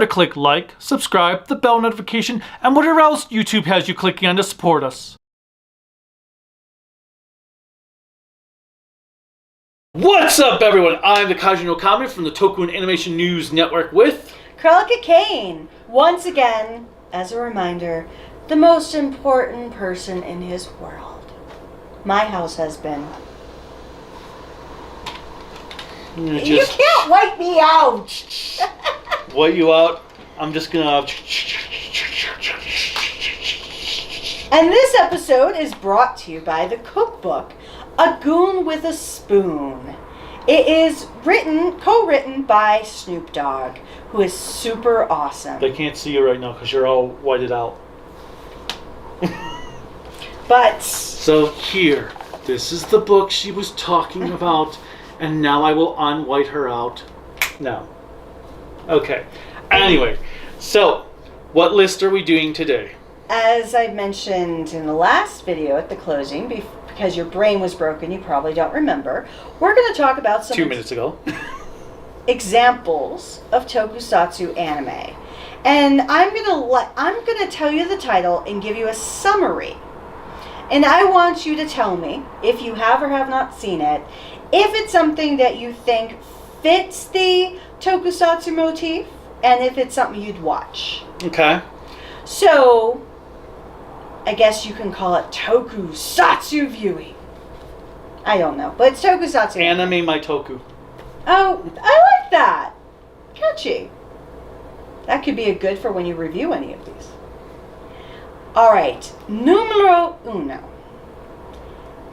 to click like, subscribe, the bell notification, and whatever else YouTube has you clicking on to support us. What's up, everyone? I'm the Kaiju no Kami from the Toku and Animation News Network with Cruellica Kain. Once again, as a reminder, the most important person in his world. My house husband. You can't wipe me out! Wipe you out? I'm just gonna... And this episode is brought to you by the cookbook, A Goon with a Spoon. It is co-written by Snoop Dogg, who is super awesome. They can't see you right now because you're all whited out. But... So here, this is the book she was talking about, and now I will unwhite her out. No. Okay. Anyway, so what list are we doing today? As I mentioned in the last video at the closing, because your brain was broken, you probably don't remember, we're going to talk about some 2 minutes ago. examples of tokusatsu anime. And I'm going to tell you the title and give you a summary. And I want you to tell me, if you have or have not seen it, if it's something that you think fits the tokusatsu motif, and if it's something you'd watch. Okay. So, I guess you can call it tokusatsu viewing. I don't know, but it's tokusatsu. Anime my toku. Oh, I like that. Catchy. That could be a good for when you review any of these. All right, numero uno.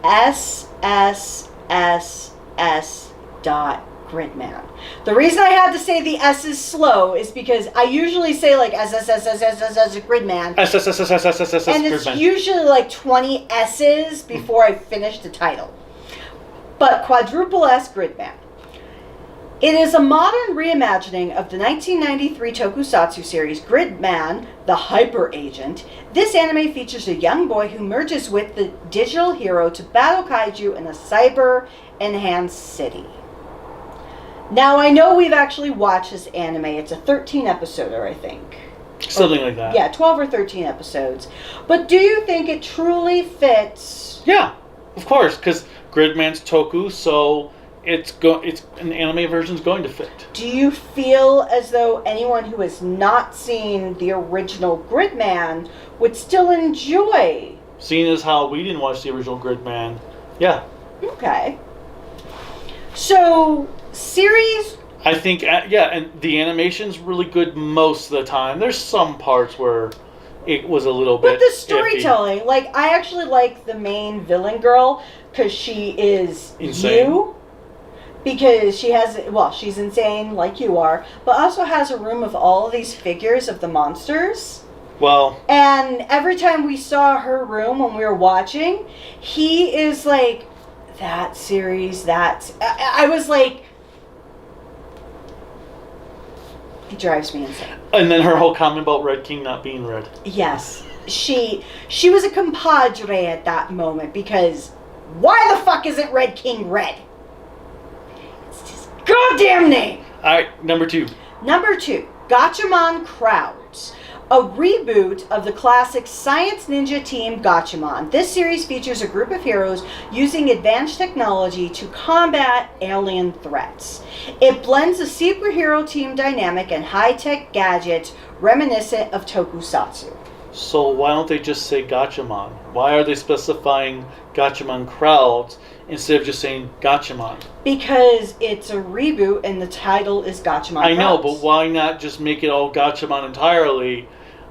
SSSS.Gridman. The reason I had to say the S is slow is because I usually say like SSSSSS Gridman. SSSSSSS And it's usually like 20 S's before I finish the title. But quadruple S Gridman. It is a modern reimagining of the 1993 tokusatsu series Gridman, the Hyper Agent. This anime features a young boy who merges with the digital hero to battle kaiju in a cyber-enhanced city. Now, I know we've actually watched this anime. It's a 13-episoder, I think. Something like that. Yeah, 12 or 13 episodes. But do you think it truly fits? Yeah, of course, because Gridman's toku, so it's an anime version's going to fit. Do you feel as though anyone who has not seen the original Gridman would still enjoy? Seeing as how we didn't watch the original Gridman, yeah. Okay. So, series... I think, yeah, and the animation's really good most of the time. There's some parts where it was a little bit But the storytelling, iffy. like, I actually like the main villain girl, because she is insane. you. Because she has, well, she's insane like you are, but also has a room of all of these figures of the monsters. Well... And every time we saw her room when we were watching, he is like, that series, that's... I was like... He drives me insane. And then her whole comment about Red King not being red. Yes. She was a compadre at that moment, because why the fuck isn't Red King red? It's his goddamn name! Alright, number two. Number two, Gatchaman Crowds. A reboot of the classic Science Ninja Team Gatchaman. This series features a group of heroes using advanced technology to combat alien threats. It blends a superhero team dynamic and high-tech gadgets reminiscent of tokusatsu. So why don't they just say Gatchaman? Why are they specifying Gatchaman Crowds instead of just saying Gatchaman? Because it's a reboot and the title is Gatchaman Crowds. I know, but why not just make it all Gatchaman entirely?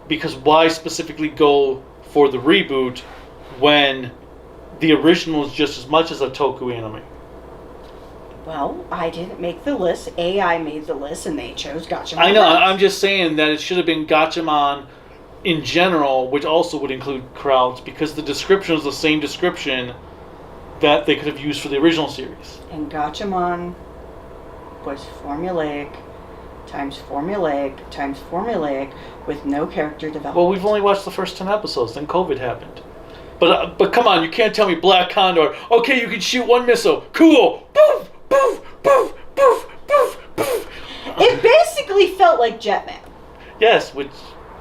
Because why specifically go for the reboot when the original is just as much as a Toku anime? Well, I didn't make the list. AI made the list and they chose Gatchaman I know, Crowds. I'm just saying that it should have been Gatchaman in general, which also would include Crowds, because the description is the same description that they could have used for the original series. And Gatchaman was formulaic times formulaic times formulaic with no character development. Well, we've only watched the first 10 episodes, then COVID happened. But come on, you can't tell me Black Condor, okay, you can shoot one missile, cool, poof, poof, poof, poof, poof, poof. It basically felt like Jetman. Yes, which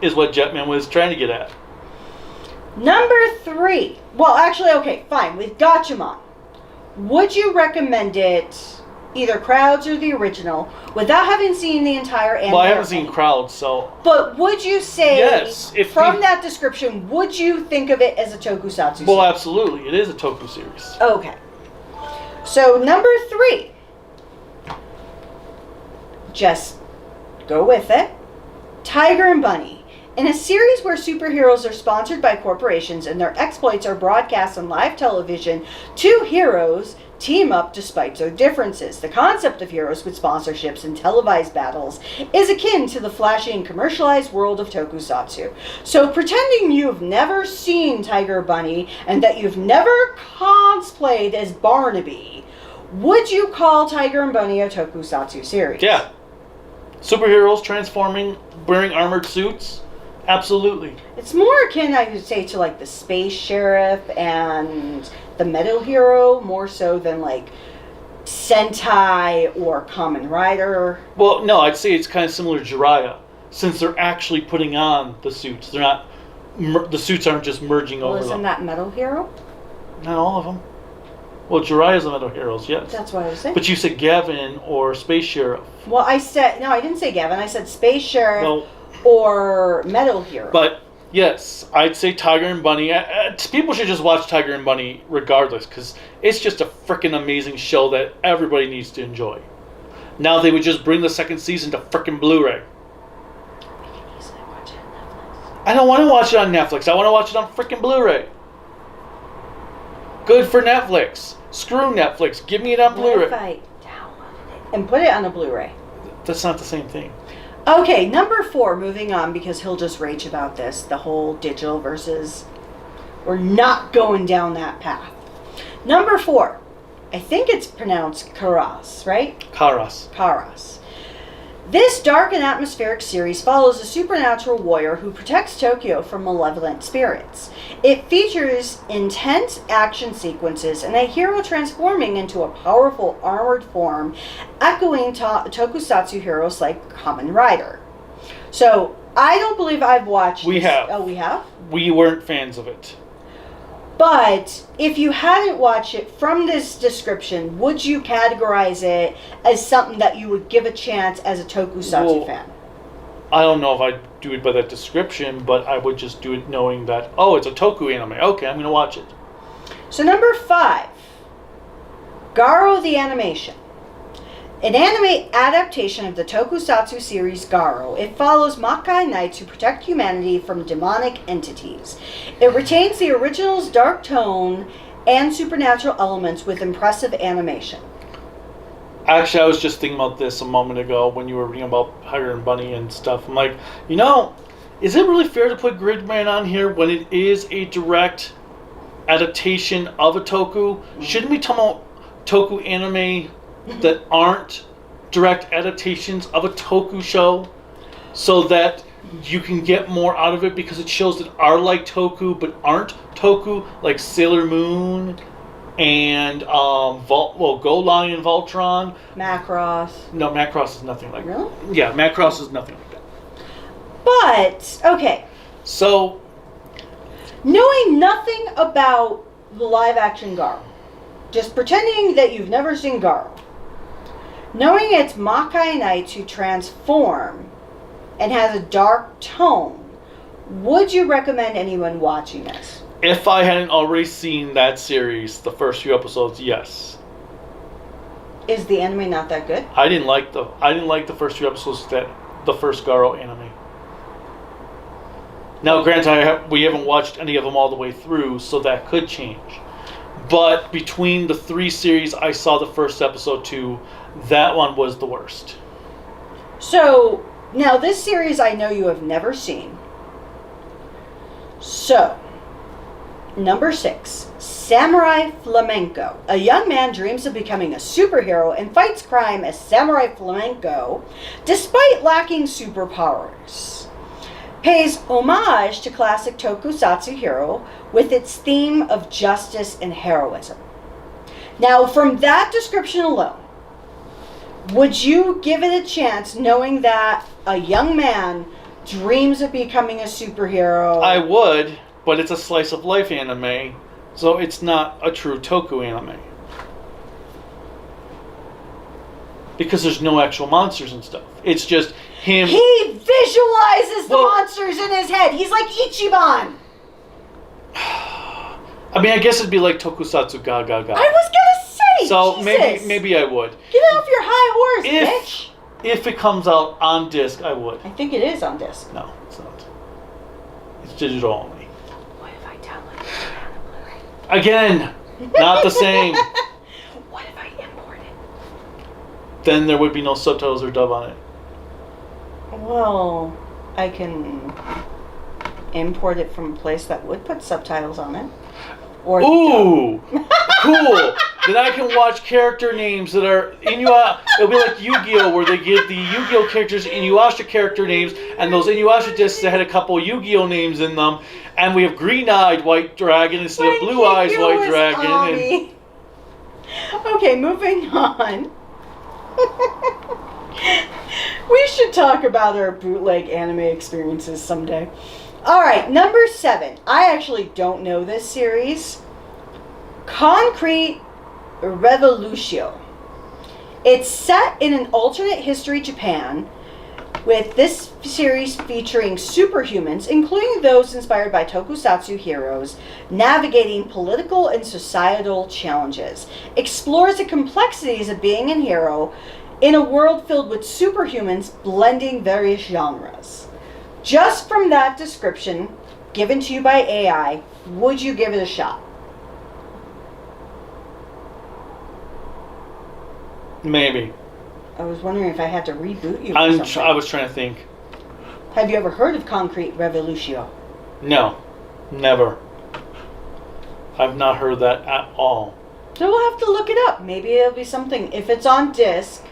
is what Jetman was trying to get at. Number 3. Well, actually, okay, fine. With Gatchaman, would you recommend it, either Crowds or the original, without having seen the entire anime? Well, I haven't seen Crowds, so... But would you say, yes, from that description, would you think of it as a tokusatsu Well, series? absolutely. It is a Toku series. Okay. So, number 3. Just go with it. Tiger and Bunny. In a series where superheroes are sponsored by corporations and their exploits are broadcast on live television, two heroes team up despite their differences. The concept of heroes with sponsorships and televised battles is akin to the flashy and commercialized world of tokusatsu. So pretending you've never seen Tiger Bunny and that you've never cosplayed as Barnaby, would you call Tiger and Bunny a tokusatsu series? Yeah. Superheroes transforming, wearing armored suits. Absolutely. It's more akin, I would say, to like the Space Sheriff and the Metal Hero, more so than like Sentai or Kamen Rider. Well, no, I'd say it's kind of similar to Jiraiya, since they're actually putting on the suits. They're not. The suits aren't just merging Well, over isn't them. that Metal Hero? Not all of them. Well, Jiraiya's the Metal Heroes, yes. That's what I was saying. But you said Gavin or Space Sheriff. Well, I didn't say Gavin. I said Space Sheriff Well, or Metal Hero. but yes, I'd say Tiger and Bunny. People should just watch Tiger and Bunny regardless, because it's just a freaking amazing show that everybody needs to enjoy. Now they would just bring the second season to freaking Blu-ray. I don't want to watch it on Netflix. I want to watch it on freaking Blu-ray. Good for Netflix. Screw Netflix. Give me it on What Blu-ray. if I downloaded it and put it on a Blu-ray? That's not the same thing. Okay, number 4, moving on, because he'll just rage about this, the whole digital versus... We're not going down that path. Number 4, I think it's pronounced Karas, right? Karas. Karas. This dark and atmospheric series follows a supernatural warrior who protects Tokyo from malevolent spirits. It features intense action sequences and a hero transforming into a powerful armored form, echoing tokusatsu heroes like Kamen Rider. So, I don't believe I've watched We this. have. Oh, we have? We weren't fans of it. But if you hadn't watched it from this description, would you categorize it as something that you would give a chance as a tokusatsu fan? I don't know if I'd do it by that description, but I would just do it knowing that, oh, it's a Toku anime. Okay, I'm going to watch it. So number 5, Garo the Animation. An anime adaptation of the tokusatsu series Garo, it follows Makai knights who protect humanity from demonic entities. It retains the original's dark tone and supernatural elements with impressive animation. Actually, I was just thinking about this a moment ago when you were reading about Tiger and Bunny and stuff. I'm like, is it really fair to put Gridman on here when it is a direct adaptation of a Toku? Shouldn't we talk about Toku anime that aren't direct adaptations of a Toku show, so that you can get more out of it, because it shows that are like Toku but aren't Toku, like Sailor Moon and Go Lion Voltron. Macross. No, Macross is nothing like that. Really? Yeah, Macross is nothing like that. But, okay, So, knowing nothing about the live action Garo, just pretending that you've never seen Garo, knowing it's Makai knights who transform and has a dark tone, would you recommend anyone watching this? if I hadn't already seen that series, the first few episodes, yes. Is the anime not that good? I didn't like the first few episodes that the first Garo anime. Now, granted, we haven't watched any of them all the way through, so that could change. But between the 3 series I saw the first episode to, that one was the worst. So, now this series I know you have never seen. So, number 6, Samurai Flamenco. A young man dreams of becoming a superhero and fights crime as Samurai Flamenco, despite lacking superpowers. Pays homage to classic tokusatsu hero with its theme of justice and heroism. Now, from that description alone, would you give it a chance knowing that a young man dreams of becoming a superhero. I would, but it's a slice of life anime, so it's not a true Toku anime. Because there's no actual monsters and stuff. It's just him. He visualizes the monsters in his head. He's like Ichiban. I mean, I guess it'd be like Tokusatsu ga ga ga. I was gonna say. So Jesus. maybe I would. Get off your high horse, bitch. If it comes out on disc, I would. I think it is on disc. No, it's not. It's digital only. What if I download it on Blu-ray? Again, not the same. What if I import it? Then there would be no subtitles or dub on it. Well, I can import it from a place that would put subtitles on it. Or ooh, cool. Then I can watch character names that are it'll be like Yu-Gi-Oh, where they give the Yu-Gi-Oh characters Inuyasha character names, and those Inuyasha discs that had a couple Yu-Gi-Oh names in them, and we have green-eyed white dragon instead of blue eyes white dragon. Okay, moving on. We should talk about our bootleg anime experiences someday. Alright, number 7. I actually don't know this series. Concrete Revolution. It's set in an alternate history Japan, with this series featuring superhumans, including those inspired by tokusatsu heroes, navigating political and societal challenges. Explores the complexities of being a hero in a world filled with superhumans blending various genres. Just from that description, given to you by AI, would you give it a shot? Maybe. I was wondering if I had to reboot you or something. I was trying to think. Have you ever heard of Concrete Revolution? No. Never. I've not heard that at all. So we'll have to look it up. Maybe it'll be something, if it's on disc,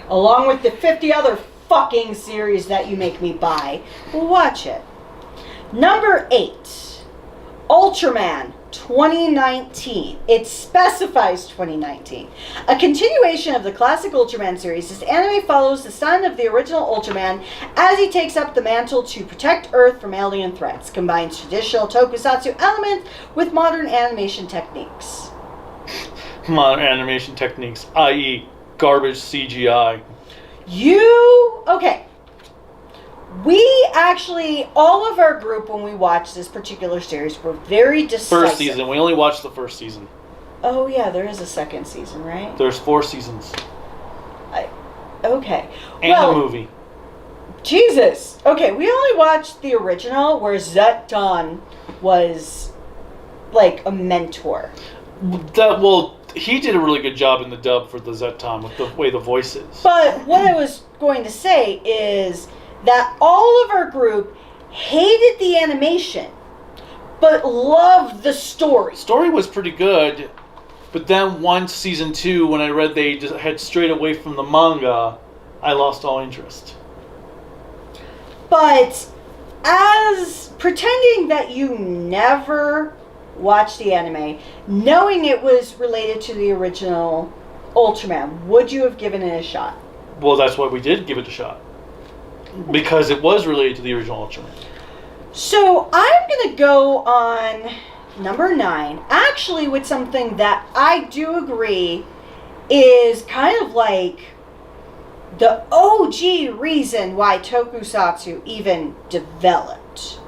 along with the 50 other fucking series that you make me buy, we'll watch it. Number 8. Ultraman 2019. It specifies 2019. A continuation of the classic Ultraman series, this anime follows the son of the original Ultraman as he takes up the mantle to protect Earth from alien threats, combines traditional tokusatsu elements with modern animation techniques. Modern animation techniques, i.e. garbage CGI. Okay. We actually, all of our group, when we watched this particular series, were very decisive. First season. We only watched the first season. Oh, yeah, there is a second season, right? There's 4 seasons. Okay. And a movie. Jesus. Okay, we only watched the original where Zetton was like a mentor. He did a really good job in the dub for the Zetton with the way the voice is. But what I was going to say is that all of our group hated the animation, but loved the story. Story was pretty good, but then once season 2, when I read they just had strayed away from the manga, I lost all interest. But as pretending that you never watched the anime, knowing it was related to the original Ultraman, would you have given it a shot? Well, that's why we did give it a shot. Because it was related to the original Ultraman. So I'm going to go on number 9, actually with something that I do agree is kind of like the OG reason why tokusatsu even developed.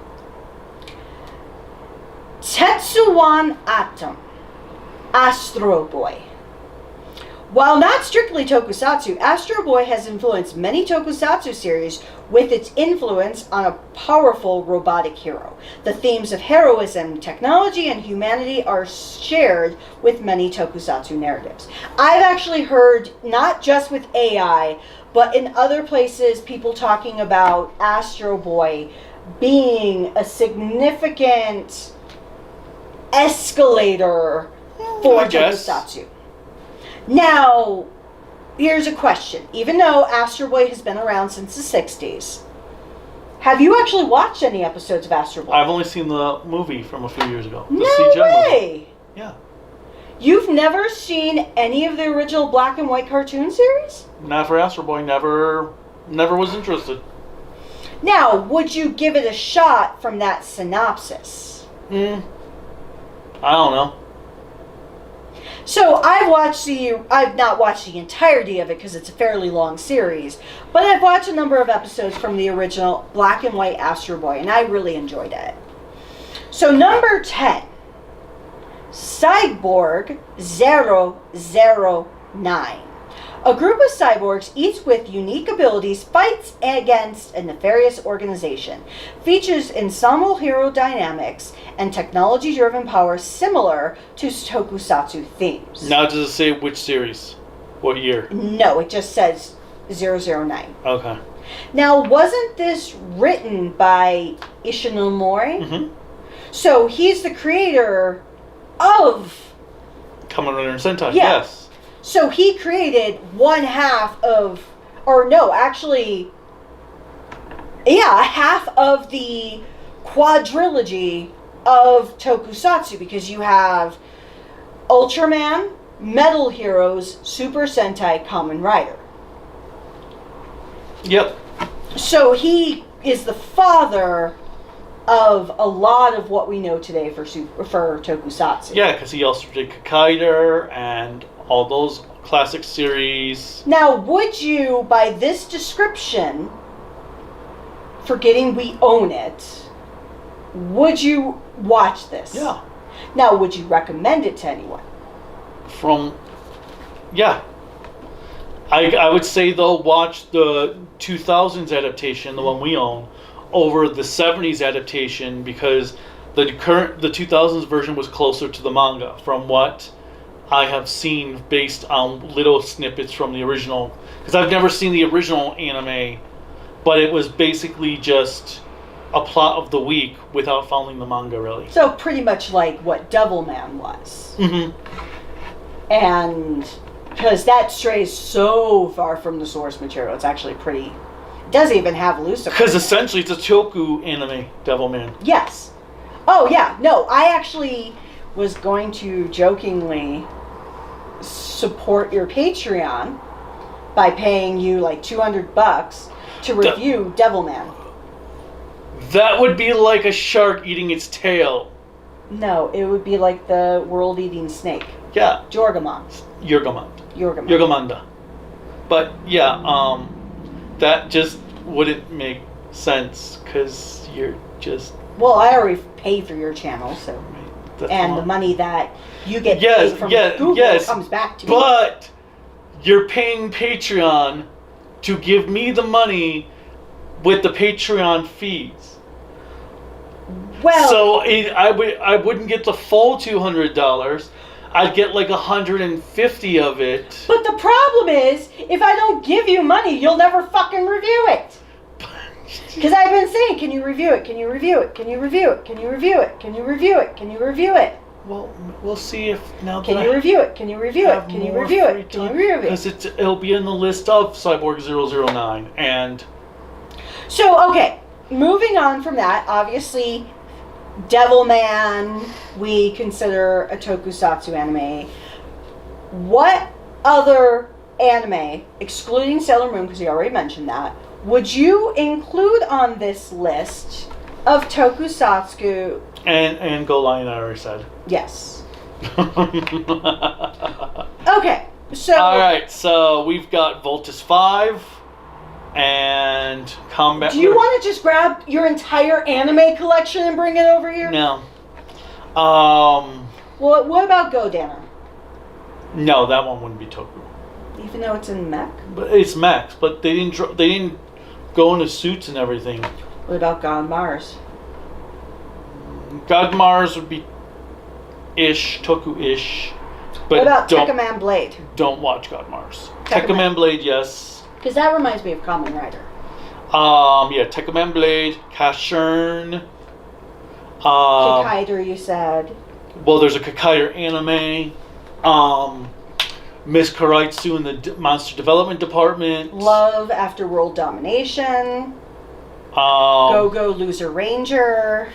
Tetsuwan Atom, Astro Boy. While not strictly tokusatsu, Astro Boy has influenced many tokusatsu series with its influence on a powerful robotic hero. The themes of heroism, technology, and humanity are shared with many tokusatsu narratives. I've actually heard, not just with AI, but in other places, people talking about Astro Boy being a significant escalator for tokusatsu. Now, here's a question. Even though Astro Boy has been around since the 60s, have you actually watched any episodes of Astro Boy? I've only seen the movie from a few years ago. The No CGI way! movie. Yeah. You've never seen any of the original black and white cartoon series? Not for Astro Boy. Never was interested. Now, would you give it a shot from that synopsis? I don't know. So I've not watched the entirety of it because it's a fairly long series, but I've watched a number of episodes from the original black and white Astro Boy, and I really enjoyed it. So number 10, Cyborg 009. A group of cyborgs, each with unique abilities, fights against a nefarious organization. Features ensemble hero dynamics and technology-driven power similar to tokusatsu themes. Now, does it say which series? What year? No, it just says 009. Okay. Now, wasn't this written by Ishinomori? Mm-hmm. So he's the creator of... Kamen Rider Sentai, Yeah. yes. So he created half of the quadrilogy of tokusatsu, because you have Ultraman, Metal Heroes, Super Sentai, Kamen Rider. Yep. So he is the father of a lot of what we know today for tokusatsu. Yeah, because he also did Kaiju and all those classic series. Now, would you, by this description, forgetting we own it, would you watch this? Yeah. Now, would you recommend it to anyone? Yeah. I would say they'll watch the 2000s adaptation, the one we own, over the 70s adaptation, because the 2000s version was closer to the manga from what I have seen based on little snippets from the original. Because I've never seen the original anime, but it was basically just a plot of the week without following the manga, really. So pretty much like what Devilman was. Mm-hmm. And because that strays so far from the source material, it's actually pretty... It doesn't even have Lucifer. Because essentially it's a Toku anime, Devilman. Yes. Oh, yeah. No, I actually was going to jokingly support your Patreon by paying you like $200 to review Devilman. That would be like a shark eating its tail. No, it would be like the world-eating snake. Yeah. Yorgamanda. But yeah, that just wouldn't make sense because you're just... Well, I already pay for your channel, so... And the money that you get paid from Google comes back to me. But you're paying Patreon to give me the money with the Patreon fees. Well, so I wouldn't get the full $200. I'd get like $150 of it. But the problem is, if I don't give you money, you'll never fucking review it. Because I've been saying, can you review it? Can you review it? Can you review it? Can you review it? Can you review it? Can you review it? Well, we'll see if now that Can you review it? Can you review it? Can you review it? Can you review it? Because it'll be in the list of Cyborg 009 and... So, okay, moving on from that, obviously, Devilman, we consider a tokusatsu anime. What other anime, excluding Sailor Moon, because you already mentioned that, would you include on this list of tokusatsu? And Go Lion, I already said. Yes. Okay, so... Alright, so we've got Voltus 5 and Combat... Do you want to just grab your entire anime collection and bring it over here? No. Well, what about Godanner? No, that one wouldn't be Toku. Even though it's in mech? But it's Max, but they didn't go into suits and everything. What about God Mars? God Mars would be Toku-ish. But what about Tekkaman Blade? Don't watch God Mars. Tekkaman Blade, yes. Because that reminds me of Kamen Rider. Yeah, Tekkaman Blade, Kashern. Kikaider, you said. Well, there's a Kikaider anime. Miss Karaitsu in the Monster Development Department. Love After World Domination. Go Loser Ranger.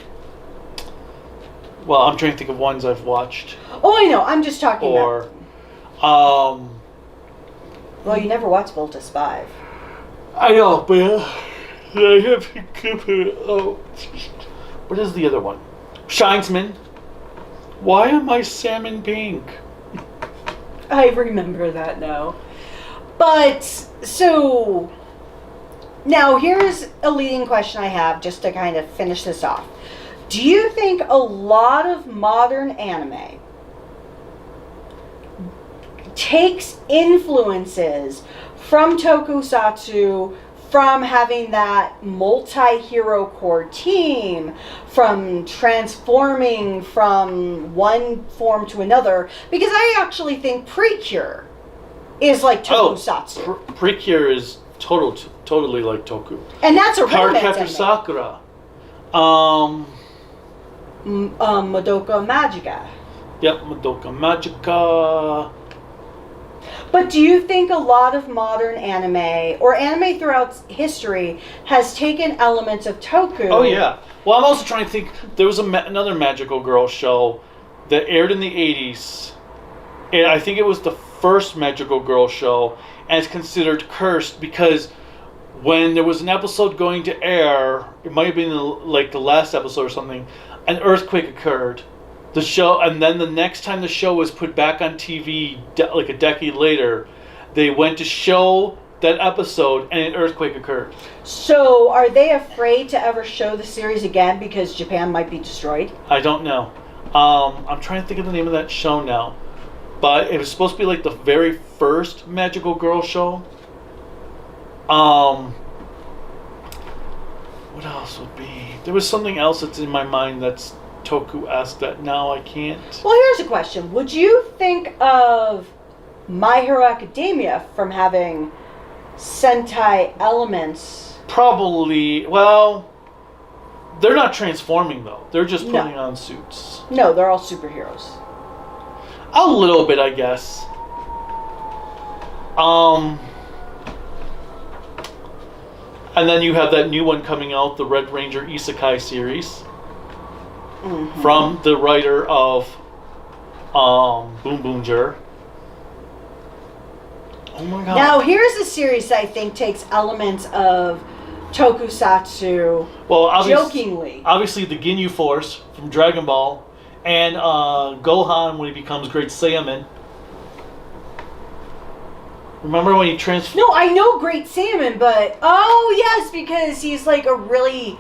Well, I'm trying to think of ones I've watched. Oh, I know. I'm just talking about... Well, you never watched Voltus 5. I know, but I have oh. What is the other one? Shinesman. Why am I salmon pink? I remember that now. But, so, now here's a leading question I have just to kind of finish this off. Do you think a lot of modern anime takes influences from tokusatsu, from having that multi-hero core team, from transforming from one form to another? Because I actually think Precure is like tokusatsu. Oh, Precure is totally like Toku. And that's a romance Cardcaptor anime. Sakura. Madoka Magica. Yep, Madoka Magica. But do you think a lot of modern anime, or anime throughout history, has taken elements of Toku? Oh yeah. Well, I'm also trying to think. There was another magical girl show that aired in the 80s. And I think it was the first magical girl show, and it's considered cursed because when there was an episode going to air, it might have been like the last episode or something, an earthquake occurred. The show, and then the next time the show was put back on TV, like a decade later, they went to show that episode, and an earthquake occurred. So, are they afraid to ever show the series again because Japan might be destroyed? I don't know. I'm trying to think of the name of that show now, but it was supposed to be like the very first magical girl show. What else would be? There was something else that's in my mind that's Toku-esque that now I can't. Well, here's a question. Would you think of My Hero Academia from having Sentai elements? Probably. Well, they're not transforming though. They're just putting on suits. No, they're all superheroes. A little bit, I guess. And then you have that new one coming out, the Red Ranger Isekai series. Mm-hmm. From the writer of Boom Boom Jer. Oh my god. Now, here's a series that I think takes elements of tokusatsu, well, jokingly. Obviously, the Ginyu Force from Dragon Ball, and Gohan when he becomes Great Saiyaman. Remember when he transformed? No, I know Great Saiyaman, but... Oh, yes, because he's like a really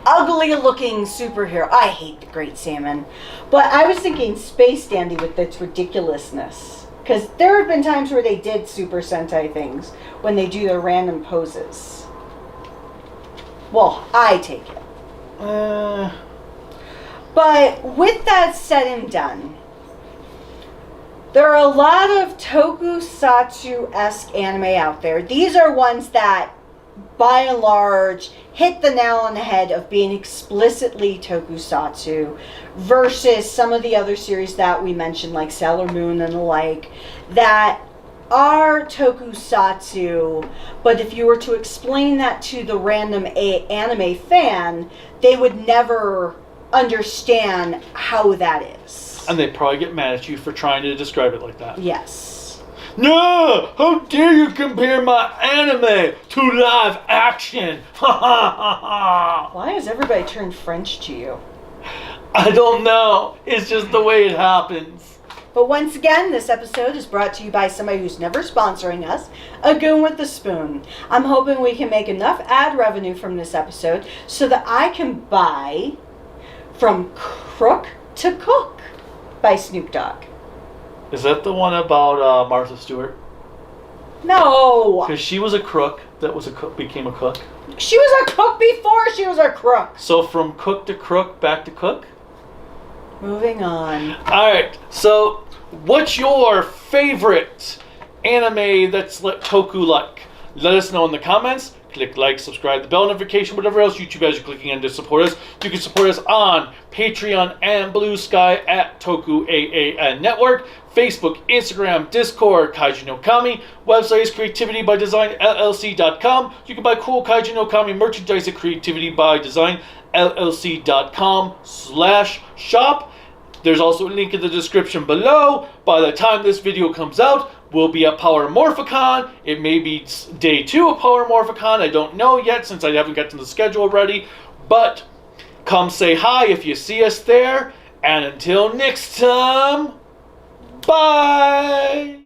ugly-looking superhero. I hate the Great Saiyaman. But I was thinking Space Dandy with its ridiculousness. Because there have been times where they did Super Sentai things when they do their random poses. Well, I take it. But with that said and done, there are a lot of tokusatsu-esque anime out there. These are ones that, by and large, hit the nail on the head of being explicitly tokusatsu versus some of the other series that we mentioned, like Sailor Moon and the like, that are tokusatsu, but if you were to explain that to the random anime fan, they would never understand how that is. And they'd probably get mad at you for trying to describe it like that. Yes. No! How dare you compare my anime to live action? Why has everybody turned French to you? I don't know. It's just the way it happens. But once again, this episode is brought to you by somebody who's never sponsoring us, A Goon with the Spoon. I'm hoping we can make enough ad revenue from this episode so that I can buy From Crook to Cook by Snoop Dogg. Is that the one about Martha Stewart? No! Because she was a crook that was a cook, became a cook. She was a cook before she was a crook. So from cook to crook, back to cook? Moving on. Alright, so what's your favorite anime that's like Toku-like? Let us know in the comments. Click like, subscribe, the bell notification, whatever else YouTube guys are clicking on to support us. You can support us on Patreon and Bluesky at tokuaannetwork. Facebook, Instagram, Discord, Kaiju no Kami. Website is creativitybydesignllc.com. You can buy cool Kaiju no Kami merchandise at creativitybydesignllc.com/shop. There's also a link in the description below. By the time this video comes out, we'll be at Power Morphicon. It may be day 2 of Power Morphicon. I don't know yet since I haven't gotten the schedule ready. But come say hi if you see us there. And until next time, bye!